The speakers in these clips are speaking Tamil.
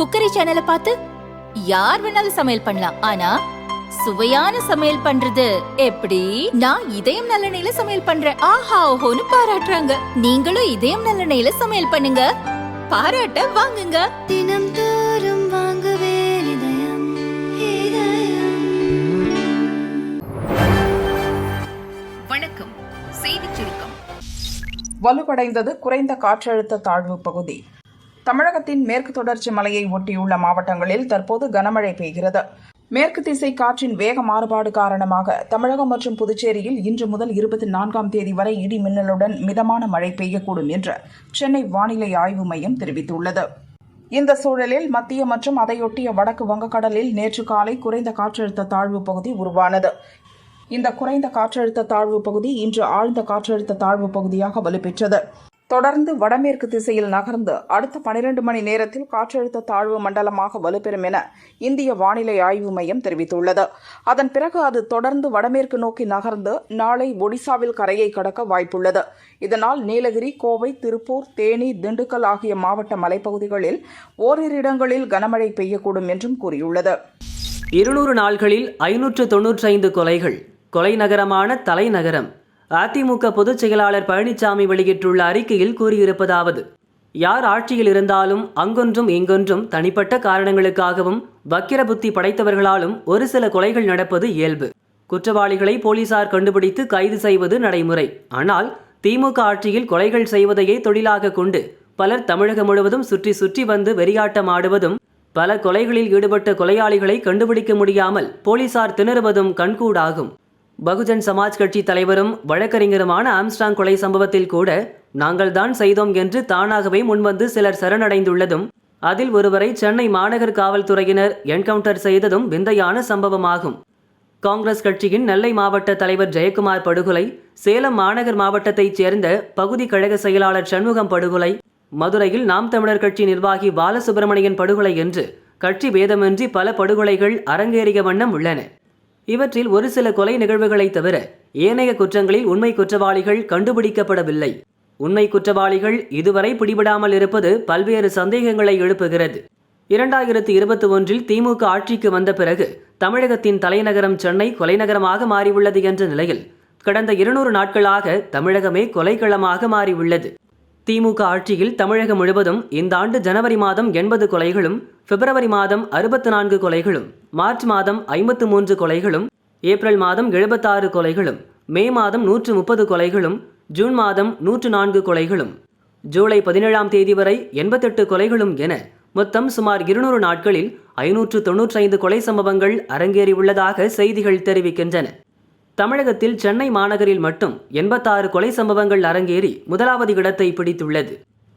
குக்கரி சேனலை பார்த்து யார் வேணாலும் சமையல் பண்ணலாம். ஆனா சுவையான சமையல் பண்றது எப்படி? நான் இதயம் நல்லெண்ணெயில சமையல் பண்றேன். ஆஹா ஓஹோன்னு பாராட்டுறாங்க. நீங்களும் இதயம் நல்லெண்ணெயில சமையல் பண்ணுங்க, பாராட்ட வாங்குங்க. தினம் தோறும் வாங்குவே இதயம் இதயம். வணக்கம். செய்திச் சுருக்கம். வலுவடைந்தது குறைந்த காற்றழுத்த தாழ்வு பகுதி. தமிழகத்தின் மேற்கு தொடர்ச்சி மலையை ஒட்டியுள்ள மாவட்டங்களில் தற்போது கனமழை பெய்கிறது. மேற்கு திசை காற்றின் வேக மாறுபாடு காரணமாக தமிழகம் மற்றும் புதுச்சேரியில் இன்று முதல் 24ஆம் தேதி வரை இடி மின்னலுடன் மிதமான மழை பெய்யக்கூடும் என்று சென்னை வானிலை ஆய்வு மையம் தெரிவித்துள்ளது. இந்த சூழலில் மத்திய மற்றும் அதையொட்டிய வடக்கு வங்கக்கடலில் நேற்று காலை குறைந்த காற்றழுத்த தாழ்வு பகுதி உருவானது. இந்த குறைந்த காற்றழுத்த தாழ்வு பகுதி இன்று ஆழ்ந்த காற்றழுத்த தாழ்வு பகுதியாக வலுப்பெற்றது. தொடர்ந்து வடமேற்கு திசையில் நகர்ந்து அடுத்த 12 மணி நேரத்தில் காற்றழுத்த தாழ்வு மண்டலமாக வலுப்பெறும் என இந்திய வானிலை ஆய்வு மையம் தெரிவித்துள்ளது. அதன் பிறகு அது தொடர்ந்து வடமேற்கு நோக்கி நகர்ந்து நாளை ஒடிசாவில் கரையை கடக்க வாய்ப்புள்ளது. இதனால் நீலகிரி, கோவை, திருப்பூர், தேனி, திண்டுக்கல் ஆகிய மாவட்ட மலைப்பகுதிகளில் ஓரிரு இடங்களில் கனமழை பெய்யக்கூடும் என்றும் கூறியுள்ளது. 200 நாள்களில் 595 கொலைகள். கொலை நகரமான தலைநகரம். அதிமுக பொதுச் செயலாளர் பழனிசாமி வெளியிட்டுள்ள அறிக்கையில் கூறியிருப்பதாவது: யார் ஆட்சியில் இருந்தாலும் அங்கொன்றும் இங்கொன்றும் தனிப்பட்ட காரணங்களுக்காகவும் வக்கிர புத்தி படைத்தவர்களாலும் ஒரு சில கொலைகள் நடப்பது இயல்பு. குற்றவாளிகளை போலீசார் கண்டுபிடித்து கைது செய்வது நடைமுறை. ஆனால் திமுக ஆட்சியில் கொலைகள் செய்வதையே தொழிலாக கொண்டு பலர் தமிழகம் முழுவதும் சுற்றி சுற்றி வந்து வெறியாட்டம் ஆடுவதும், பல கொலைகளில் ஈடுபட்ட கொலையாளிகளை கண்டுபிடிக்க முடியாமல் போலீசார் திணறுவதும் கண்கூடாகும். பகுஜன் சமாஜ் கட்சி தலைவரும் வழக்கறிஞருமான ஆம்ஸ்ட்ராங் கொலை சம்பவத்தில் கூட நாங்கள் தான் செய்தோம் என்று தானாகவே முன்வந்து சிலர் சரணடைந்துள்ளதும், அதில் ஒருவரை சென்னை மாநகர் காவல்துறையினர் என்கவுண்டர் செய்ததும் விந்தையான சம்பவமாகும். காங்கிரஸ் கட்சியின் நெல்லை மாவட்ட தலைவர் ஜெயக்குமார் படுகொலை, சேலம் மாநகர் மாவட்டத்தைச் சேர்ந்த பகுதி கழக செயலாளர் சண்முகம் படுகொலை, மதுரையில் நாம் தமிழர் கட்சி நிர்வாகி பாலசுப்பிரமணியன் படுகொலை என்று கட்சி பேதமின்றி பல படுகொலைகள் அரங்கேறிய வண்ணம் உள்ளன. இவற்றில் ஒரு சில கொலை நிகழ்வுகளை தவிர ஏனைய குற்றங்களில் உண்மை குற்றவாளிகள் கண்டுபிடிக்கப்படவில்லை. உண்மை குற்றவாளிகள் இதுவரை பிடிபடாமல் இருப்பது பல்வேறு சந்தேகங்களை எழுப்புகிறது. 2021இல் திமுக ஆட்சிக்கு வந்த பிறகு தமிழகத்தின் தலைநகரம் சென்னை கொலை நகரமாக மாறியுள்ளது என்ற நிலையில் கடந்த 200 நாட்களாக தமிழகமே கொலைக்களமாக மாறியுள்ளது. திமுக ஆட்சியில் தமிழகம் முழுவதும் இந்த ஆண்டு ஜனவரி மாதம் 80 கொலைகளும், பிப்ரவரி மாதம் 64 கொலைகளும், மார்ச் மாதம் 53 கொலைகளும், ஏப்ரல் மாதம் 76 கொலைகளும், மே மாதம் 130 கொலைகளும், ஜூன் மாதம் 104 கொலைகளும், ஜூலை 17ஆம் தேதி வரை 88 கொலைகளும் என மொத்தம் சுமார் 200 நாட்களில் 595 கொலை சம்பவங்கள் அரங்கேறியுள்ளதாக செய்திகள் தெரிவிக்கின்றன. தமிழகத்தில் சென்னை மாநகரில் மட்டும் 86 கொலை சம்பவங்கள் அரங்கேறி முதலாவது இடத்தை பிடித்துள்ளது.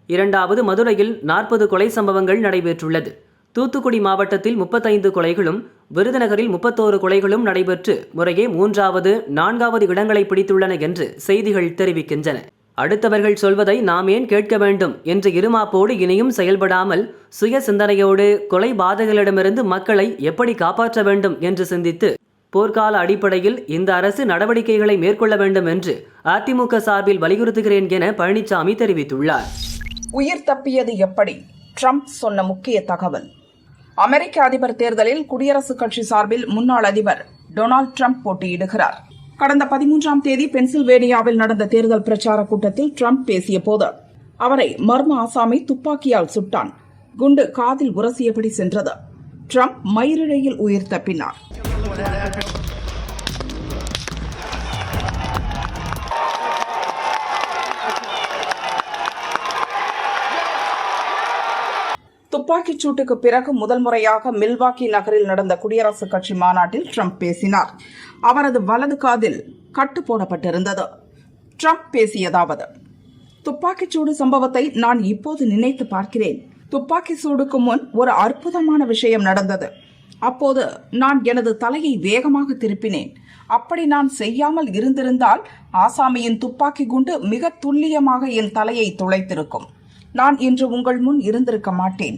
இரண்டாவது மதுரையில் 40 கொலை சம்பவங்கள் நடைபெற்றுள்ளது. தூத்துக்குடி மாவட்டத்தில் 35 கொலைகளும், விருதுநகரில் 31 கொலைகளும் நடைபெற்று முறையே 3வது, 4வது இடங்களை பிடித்துள்ளன என்று செய்திகள் தெரிவிக்கின்றன. அடுத்தவர்கள் சொல்வதை நாம் ஏன் கேட்க வேண்டும் என்ற இருமாப்போடு இனியும் செயல்படாமல் சுய சிந்தனையோடு கொலை பாதகர்களிடமிருந்து மக்களை எப்படி காப்பாற்ற வேண்டும் என்று சிந்தித்து போர்க்கால அடிப்படையில் இந்த அரசு நடவடிக்கைகளை மேற்கொள்ள வேண்டும் என்று அதிமுக சார்பில் வலியுறுத்துகிறேன் என பழனிசாமி தெரிவித்துள்ளார். உயிர் தப்பியது எப்படி? ட்ரம்ப் சொன்ன முக்கிய தகவல். அமெரிக்க அதிபர் தேர்தலில் குடியரசுக் கட்சி சார்பில் முன்னாள் அதிபர் டொனால்டு ட்ரம்ப் போட்டியிடுகிறார். கடந்த 13ஆம் தேதி பென்சில்வேனியாவில் நடந்த தேர்தல் பிரச்சார கூட்டத்தில் ட்ரம்ப் பேசிய போது அவரை மர்ம ஆசாமி துப்பாக்கியால் சுட்டான். குண்டு காதில் உரசியபடி சென்றது. ட்ரம்ப் மயிரிழையில் உயிர் தப்பினார். துப்பாக்கிச் சூட்டுக்கு பிறகு முதல் முறையாக மில்வாக்கி நகரில் நடந்த குடியரசுக் கட்சி மாநாட்டில் ட்ரம்ப் பேசினார். அவரது வலது காதில் கட்டு போடப்பட்டிருந்தது. ட்ரம்ப் பேசியதாவது: துப்பாக்கிச் சூடு சம்பவத்தை நான் இப்போது நினைத்து பார்க்கிறேன். துப்பாக்கி சூடுக்கு முன் ஒரு அற்புதமான விஷயம் நடந்தது. அப்போது நான் எனது தலையை வேகமாக திருப்பினேன். அப்படி நான் செய்யாமல் இருந்திருந்தால் ஆசாமியின் துப்பாக்கி குண்டு மிக துல்லியமாக என் தலையை துளைத்திருக்கும். நான் இன்று உங்கள் முன் இருந்திருக்க மாட்டேன்.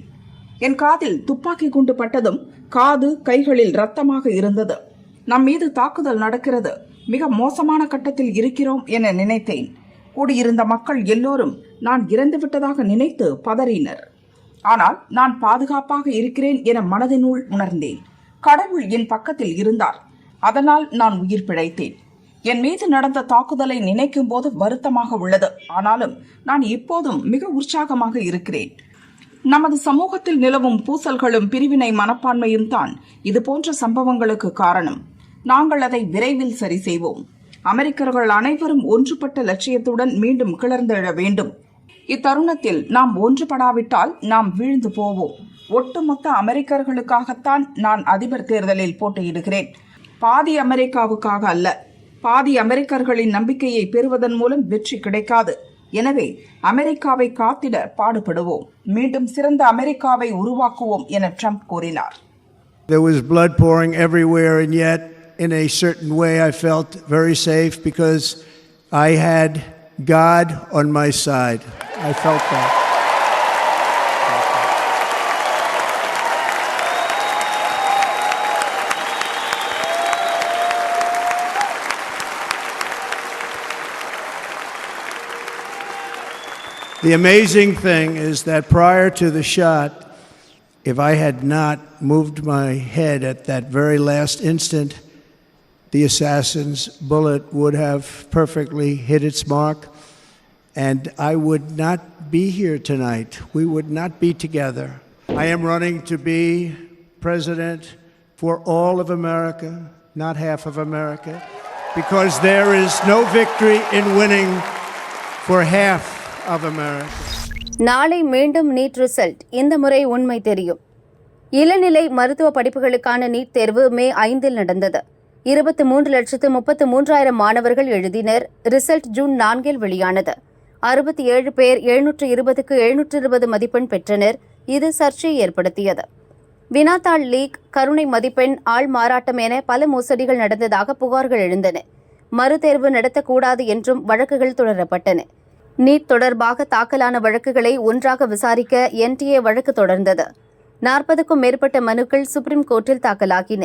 என் காதில் துப்பாக்கி குண்டு பட்டதும் காது, கைகளில் இரத்தமாக இருந்தது. நம் மீது தாக்குதல் நடக்கிறது, மிக மோசமான கட்டத்தில் இருக்கிறோம் என நினைத்தேன். கூடியிருந்த மக்கள் எல்லோரும் நான் இறந்துவிட்டதாக நினைத்து பதறினர். ஆனால் நான் பாதுகாப்பாக இருக்கிறேன் என மனதினுள் உணர்ந்தேன். கடவுள் என் பக்கத்தில் இருந்தார். அதனால் நான் உயிர் பிழைத்தேன். என் மீது நடந்த தாக்குதலை நினைக்கும் போது வருத்தமாக உள்ளது. ஆனாலும் நான் இப்போதும் மிக உற்சாகமாக இருக்கிறேன். நமது சமூகத்தில் நிலவும் பூசல்களும் பிரிவினை மனப்பான்மையும் தான் இதுபோன்ற சம்பவங்களுக்கு காரணம். நாங்கள் அதை விரைவில் சரி செய்வோம். அமெரிக்கர்கள் அனைவரும் ஒன்றுபட்ட லட்சியத்துடன் மீண்டும் கிளர்ந்தெழ வேண்டும். இத்தருணத்தில் நாம் ஒன்றுபடாவிட்டால் நாம் வீழ்ந்து போவோம். ஒட்டுமொத்த அமெரிக்கர்களுக்காகத்தான் நான் அதிபர் தேர்தலில் போட்டியிடுகிறேன். பாதி அமெரிக்காவுக்காக அல்ல. பாதி அமெரிக்கர்களின் நம்பிக்கையை பெறுவதன் மூலம் வெற்றி கிடைக்காது. எனவே அமெரிக்காவை காத்திட பாடுபடுவோம். மீண்டும் சிறந்த அமெரிக்காவை உருவாக்குவோம் என ட்ரம்ப் கூறினார். There was blood pouring everywhere, and yet in a certain way I felt very safe because I had God on my side. I felt that. The amazing thing is that prior to the shot, if I had not moved my head at that very last instant, the assassin's bullet would have perfectly hit its mark, and I would not be here tonight. We would not be together. I am running to be president for all of America, not half of America, because there is no victory in winning for half of America. நாளை மீண்டும் நீட் ரிசல்ட். இந்த முறை உண்மை தெரியும். இளநிலை மருத்துவ படிப்புகளுக்கான நீட் தேர்வு மே 5 நடந்தது. 23,33,000 மாணவர்கள் எழுதினர். ரிசல்ட் ஜூன் 4 வெளியானது. 67 பேர் 720க்கு 720 மதிப்பெண் பெற்றனர். இது சர்ச்சையை ஏற்படுத்தியது. வினாத்தாள் லீக், கருணை மதிப்பெண், ஆள் மாறாட்டம் என பல மோசடிகள் நடந்ததாக புகார்கள் எழுந்தன. மறுதேர்வு நடத்தக்கூடாது என்றும் வழக்குகள் தொடரப்பட்டன. நீட் தொடர்பாக தாக்கலான வழக்குகளை ஒன்றாக விசாரிக்க NTA வழக்கு தொடர்ந்தது. 40க்கும் மேற்பட்ட மனுக்கள் சுப்ரீம் கோர்ட்டில் தாக்கலாகின.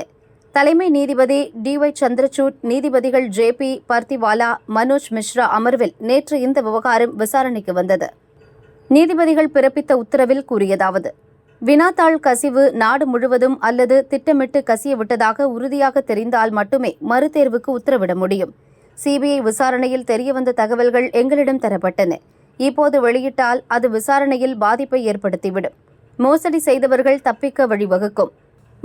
தலைமை நீதிபதி DY சந்திரசூட், நீதிபதிகள் JP பர்திவாலா, மனோஜ் மிஸ்ரா அமர்வில் நேற்று இந்த விவகாரம் விசாரணைக்கு வந்தது. நீதிபதிகள் பிறப்பித்த உத்தரவில் கூறியதாவது: வினாத்தாள் கசிவு நாடு முழுவதும் அல்லது திட்டமிட்டு கசிய விட்டதாக உறுதியாக தெரிந்தால் மட்டுமே மறுதேர்வுக்கு உத்தரவிட முடியும். CBI விசாரணையில் தெரியவந்த தகவல்கள் எங்களிடம் தரப்பட்டன. இப்போது வெளியிட்டால் அது விசாரணையில் பாதிப்பை ஏற்படுத்திவிடும். மோசடி செய்தவர்கள் தப்பிக்க வழிவகுக்கும்.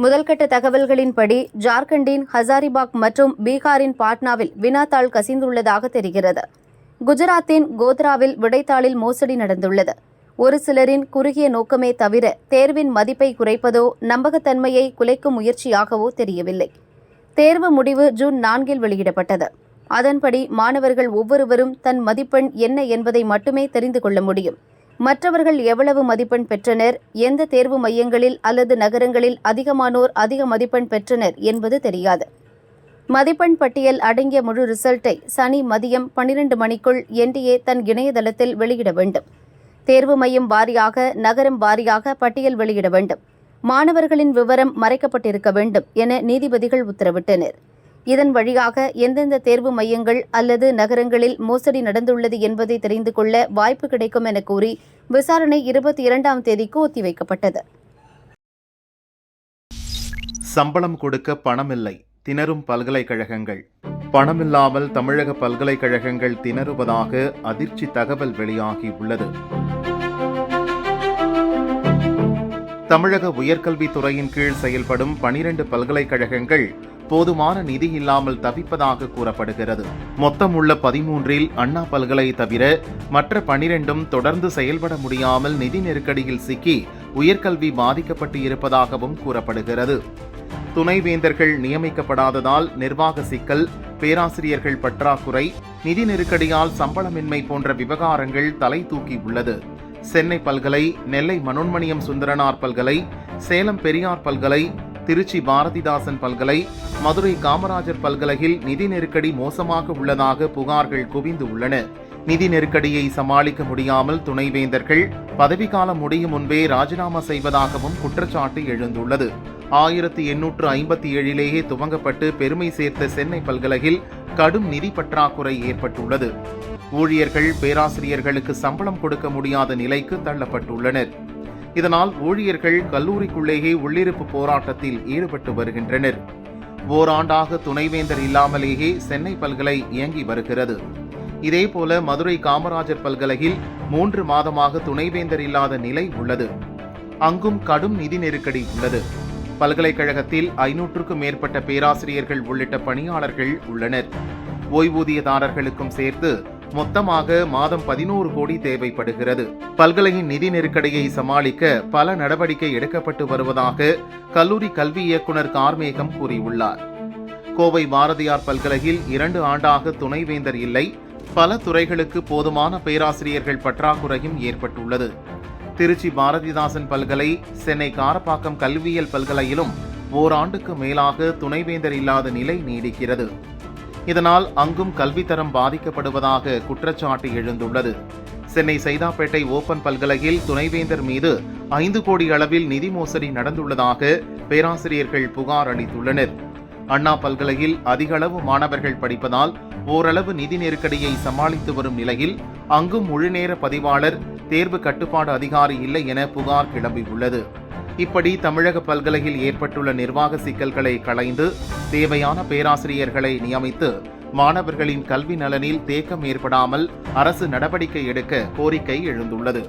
முதல்கட்ட தகவல்களின்படி ஜார்க்கண்டின் ஹசாரிபாக் மற்றும் பீகாரின் பாட்னாவில் வினாத்தாள் கசிந்துள்ளதாக தெரிகிறது. குஜராத்தின் கோத்ராவில் விடைத்தாளில் மோசடி நடந்துள்ளது. ஒரு சிலரின் குறுகிய நோக்கமே தவிர தேர்வின் மதிப்பை குறைப்பதோ நம்பகத்தன்மையை குலைக்கும் முயற்சியாகவோ தெரியவில்லை. தேர்வு முடிவு ஜூன் 4 வெளியிடப்பட்டது. அதன்படி மாணவர்கள் ஒவ்வொருவரும் தன் மதிப்பெண் என்ன என்பதை மட்டுமே தெரிந்து கொள்ள முடியும். மற்றவர்கள் எவ்வளவு மதிப்பெண் பெற்றனர், எந்த தேர்வு மையங்களில் அல்லது நகரங்களில் அதிகமானோர் அதிக மதிப்பெண் பெற்றனர் என்பது தெரியாது. மதிப்பெண் பட்டியல் அடங்கிய முழு ரிசல்ட்டை சனி மதியம் 12 மணிக்குள் NTA தன் இணையதளத்தில் வெளியிட வேண்டும். தேர்வு மையம் வாரியாக, நகரம் வாரியாக பட்டியல் வெளியிட வேண்டும். மாணவர்களின் விவரம் மறைக்கப்பட்டிருக்க வேண்டும் என நீதிபதிகள் உத்தரவிட்டனர். இதன் வழியாக எந்தெந்த தேர்வு மையங்கள் அல்லது நகரங்களில் மோசடி நடந்துள்ளது என்பதை தெரிந்து கொள்ள வாய்ப்பு கிடைக்கும் என கூறி விசாரணை 22ஆம் தேதிக்கு ஒத்திவைக்கப்பட்டது. சம்பளம் கொடுக்க பணமில்லை, திணறும் பல்கலைக்கழகங்கள். பணமில்லாமல் தமிழக பல்கலைக்கழகங்கள் திணறுவதாக அதிர்ச்சி தகவல் வெளியாகியுள்ளது. தமிழக உயர்கல்வித்துறையின் கீழ் செயல்படும் 12 பல்கலைக்கழகங்கள் போதுமான நிதி இல்லாமல் தவிப்பதாக கூறப்படுகிறது. மொத்தம் உள்ள 13இல் அண்ணா பல்கலை தவிர மற்ற 12ம் தொடர்ந்து செயல்பட முடியாமல் நிதி நெருக்கடியில் சிக்கி உயர்கல்வி பாதிக்கப்பட்டு இருப்பதாகவும் கூறப்படுகிறது. துணைவேந்தர்கள் நியமிக்கப்படாததால் நிர்வாக சிக்கல், பேராசிரியர்கள் பற்றாக்குறை, நிதி நெருக்கடியால் சம்பளமின்மை போன்ற விவகாரங்கள் தலை தூக்கி உள்ளது. சென்னை பல்கலை, நெல்லை மனோன்மணியம் சுந்தரனார் பல்கலை, சேலம் பெரியார் பல்கலை, திருச்சி பாரதிதாசன் பல்கலை, மதுரை காமராஜர் பல்கலையில் நிதி நெருக்கடி மோசமாக உள்ளதாக புகார்கள் குவிந்து உள்ளன. நிதி நெருக்கடியை சமாளிக்க முடியாமல் துணைவேந்தர்கள் பதவிக்காலம் முடியும் முன்பே ராஜினாமா செய்வதாகவும் குற்றச்சாட்டு எழுந்துள்ளது. 1857 துவங்கப்பட்டு பெருமை சேர்த்த சென்னை பல்கலையில் கடும் நிதி பற்றாக்குறை ஏற்பட்டுள்ளது. ஊழியர்கள், பேராசிரியர்களுக்கு சம்பளம் கொடுக்க முடியாத நிலைக்கு தள்ளப்பட்டுள்ளனர். இதனால் ஊழியர்கள் கல்லூரிக்குள்ளேயே உள்ளிருப்பு போராட்டத்தில் ஈடுபட்டு வருகின்றனர். ஓராண்டாக துணைவேந்தர் இல்லாமலேயே சென்னை பல்கலை இயங்கி வருகிறது. இதேபோல மதுரை காமராஜர் பல்கலையில் 3 மாதமாக துணைவேந்தர் இல்லாத நிலை உள்ளது. அங்கும் கடும் நிதி நெருக்கடி உள்ளது. பல்கலைக்கழகத்தில் 500க்கும் மேற்பட்ட பேராசிரியர்கள் உள்ளிட்ட பணியாளர்கள் உள்ளனர். ஓய்வூதியதாரர்களுக்கும் சேர்த்து மொத்தமாக மாதம் 11 கோடி தேவைப்படுகிறது. பல்கலையின் நிதி நெருக்கடியை சமாளிக்க பல நடவடிக்கை எடுக்கப்பட்டு வருவதாக கல்லூரி கல்வி இயக்குநர் கார்மேகம் கூறியுள்ளார். கோவை பாரதியார் பல்கலையில் 2 ஆண்டாக துணைவேந்தர் இல்லை. பல துறைகளுக்கு போதுமான பேராசிரியர்கள் பற்றாக்குறையும் ஏற்பட்டுள்ளது. திருச்சி பாரதிதாசன் பல்கலை, சென்னை காரப்பாக்கம் கல்வியியல் பல்கலையிலும் ஓராண்டுக்கு மேலாக துணைவேந்தர் இல்லாத நிலை நீடிக்கிறது. இதனால் அங்கும் கல்வித்தரம் பாதிக்கப்படுவதாக குற்றச்சாட்டு எழுந்துள்ளது. சென்னை சைதாப்பேட்டை ஓபன் பல்கலையில் துணைவேந்தர் மீது 5 கோடி அளவில் நிதி மோசடி நடந்துள்ளதாக பேராசிரியர்கள் புகார் அளித்துள்ளனர். அண்ணா பல்கலையில் அதிக அளவு மாணவர்கள் படிப்பதால் ஓரளவு நிதி நெருக்கடியை சமாளித்து வரும் நிலையில் அங்கும் முழுநேர பதிவாளர், தேர்வு கட்டுப்பாடு அதிகாரி இல்லை என புகார் கிளம்பியுள்ளது. இப்படி தமிழக பல்கலையில் ஏற்பட்டுள்ள நிர்வாக சிக்கல்களை களைந்து தேவையான பேராசிரியர்களை நியமித்து மாணவர்களின் கல்வி நலனில் தேக்கம் ஏற்படாமல் அரசு நடவடிக்கை எடுக்க கோரிக்கை எழுந்துள்ளது.